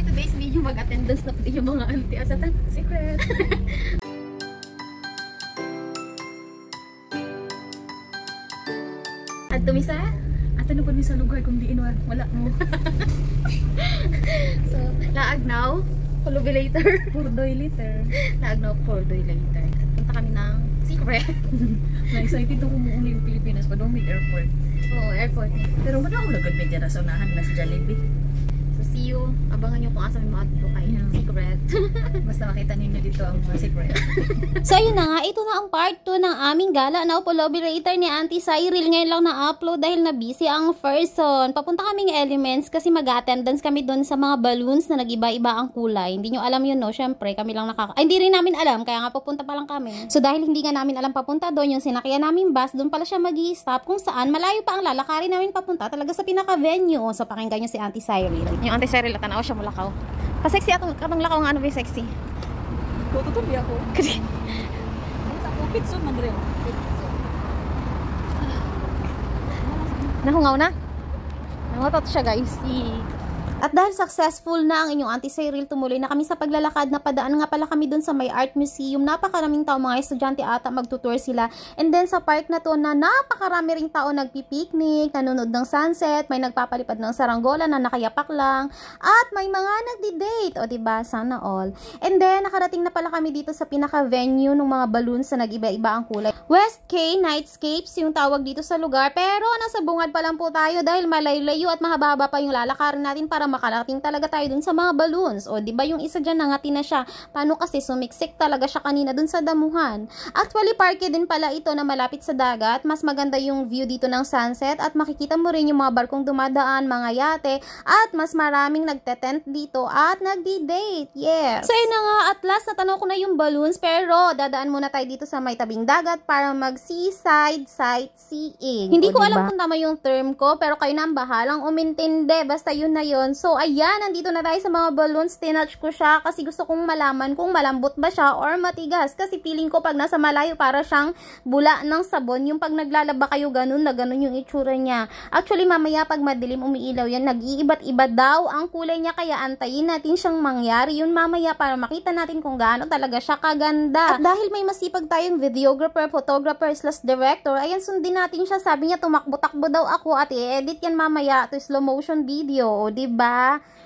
for today's video, mag-attendance na po yung mga auntie. Asatan, secret. At tumisa? At ano pa sa lugar kung di inuwan? Wala mo. So, laag now. Pulubi later. Purdoy later. Laag now, purdoy later. Punta kami ng secret. Na-excited ako mo yung Pilipinas pa doon may airport. Oo, airport. Pero wala ako lagod medya na sa unahan na sa Jollibee. So, see you. Abangan nyo kung asa may mga dito kayo. Secret. Basta makita ninyo dito ang mga secret. So yun na nga, ito na ang part 2 ng aming gala na upolobi later ni Auntie Cyril. Ngayon lang na-upload dahil na busy ang person. Papunta kaming Elements kasi mag-attendance kami doon sa mga balloons na nag-iba-iba ang kulay. Hindi nyo alam yun, no? Syempre, kami lang hindi rin namin alam, kaya nga papunta pa lang kami. So dahil hindi nga namin alam papunta doon, yung sinakyan namin bus, doon pala siya mag-i-stop kung saan malayo pa ang lalakarin namin papunta talaga sa pinaka-venue. So pakinggan nyo si Auntie Cyril. Yung Auntie Cyril, tanaw siya mulakaw. Pasexy atong lakaw nga ano ba sexy? Tututubi ako. Kasi sa kupit so madre. nahungaw na? Nangotot siya guys. At dahil successful na ang inyong Auntie Cyril, tumuloy na kami sa paglalakad na padaan nga pala kami dun sa may art museum. Napakaraming tao, mga estudyante ata, magtutour sila. And then sa park na to na napakarami ring tao nagpipiknik, nanonood ng sunset, may nagpapalipad ng saranggola na nakayapak lang, at may mga nagdi-date. O diba, sana all. And then nakarating na pala kami dito sa pinaka-venue ng mga balloons na nag-iba-iba ang kulay. West K Nightscapes yung tawag dito sa lugar, pero nasa bungad pa lang po tayo dahil malayo-layo at mahaba pa yung lalakarin natin para makarating talaga tayo dun sa mga balloons. O, di ba yung isa dyan nangati na siya? Paano kasi sumiksik talaga siya kanina dun sa damuhan? Actually, parke din pala ito na malapit sa dagat. Mas maganda yung view dito ng sunset at makikita mo rin yung mga barkong dumadaan, mga yate, at mas maraming nagte-tent dito at nagdi-date. Yes! So, yun na nga, at last natanaw ko na yung balloons, pero dadaan muna tayo dito sa may tabing dagat para mag-seaside sightseeing. Hindi ko alam kung tama yung term ko, pero kayo na ang bahalang umintindi. Basta yun na yun. So, ayan, nandito na tayo sa mga balloons. Tinouch ko siya kasi gusto kong malaman kung malambot ba siya or matigas. Kasi feeling ko pag nasa malayo para siyang bula ng sabon. Yung pag naglalaba kayo ganun na ganun yung itsura niya. Actually, mamaya pag madilim umiilaw yan, nag-iiba't-iba daw ang kulay niya. Kaya antayin natin siyang mangyari yun mamaya para makita natin kung gaano talaga siya kaganda. At dahil may masipag tayong videographer, photographer, / director, ayan, sundin natin siya. Sabi niya, tumakbo-takbo daw ako at i-edit yan mamaya to slow motion video. O, diba?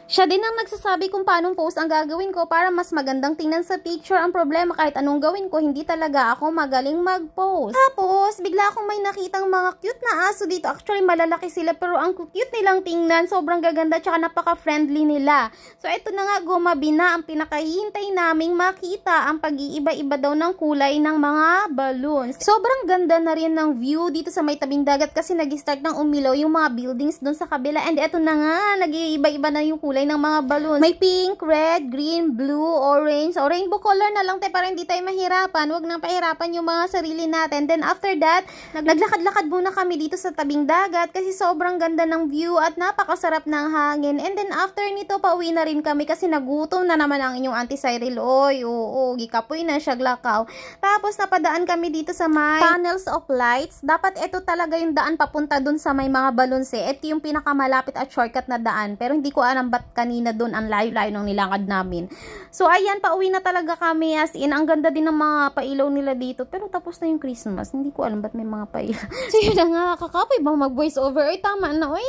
Siya din ang nagsasabi kung paanong post ang gagawin ko para mas magandang tingnan sa picture. Ang problema, kahit anong gawin ko, hindi talaga ako magaling mag-post. Tapos, bigla akong may nakitang mga cute na aso dito. Actually, malalaki sila pero ang cute nilang tingnan. Sobrang gaganda tsaka napaka-friendly nila. So, ito na nga, gumabi na ang pinakahihintay naming makita ang pag-iiba-iba daw ng kulay ng mga balloons. Sobrang ganda na rin ng view dito sa may tabing dagat kasi nag-start ng umilaw yung mga buildings doon sa kabila. And ito na nga, nag-iiba-iba na yung kulay ng mga balloons. May pink, red, green, blue, orange. So, rainbow color na lang tayo para hindi tayo mahirapan. Huwag nang pahirapan yung mga sarili natin. Then after that, naglakad-lakad muna kami dito sa tabing dagat kasi sobrang ganda ng view at napakasarap ng hangin. And then after nito, pauwi na rin kami kasi nagutom na naman ang inyong Auntie Cyril. Oy, oo, gikapoy na siya glakaw. Tapos napadaan kami dito sa may panels of lights. Dapat ito talaga yung daan papunta dun sa may mga balloons eh. Ito yung pinakamalapit at shortcut na daan. Pero hindi ko alam ba't kanina doon ang layo-layo ng nilakad namin. So, ayan, pauwi na talaga kami. As in, ang ganda din ng mga pailaw nila dito. Pero tapos na yung Christmas. Hindi ko alam ba't may mga pailaw. So, yun na nga, kakapoy bang mag-voice over? Ay, tama na, oy.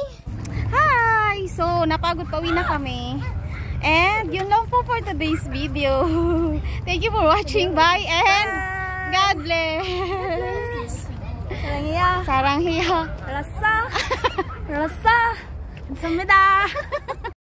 Hi! So, napagod, pauwi na kami. And, yun lang po for today's video. Thank you for watching. Bye and God bless. Saranghiya. Saranghiya. Rasa. Rasa. 감사합니다.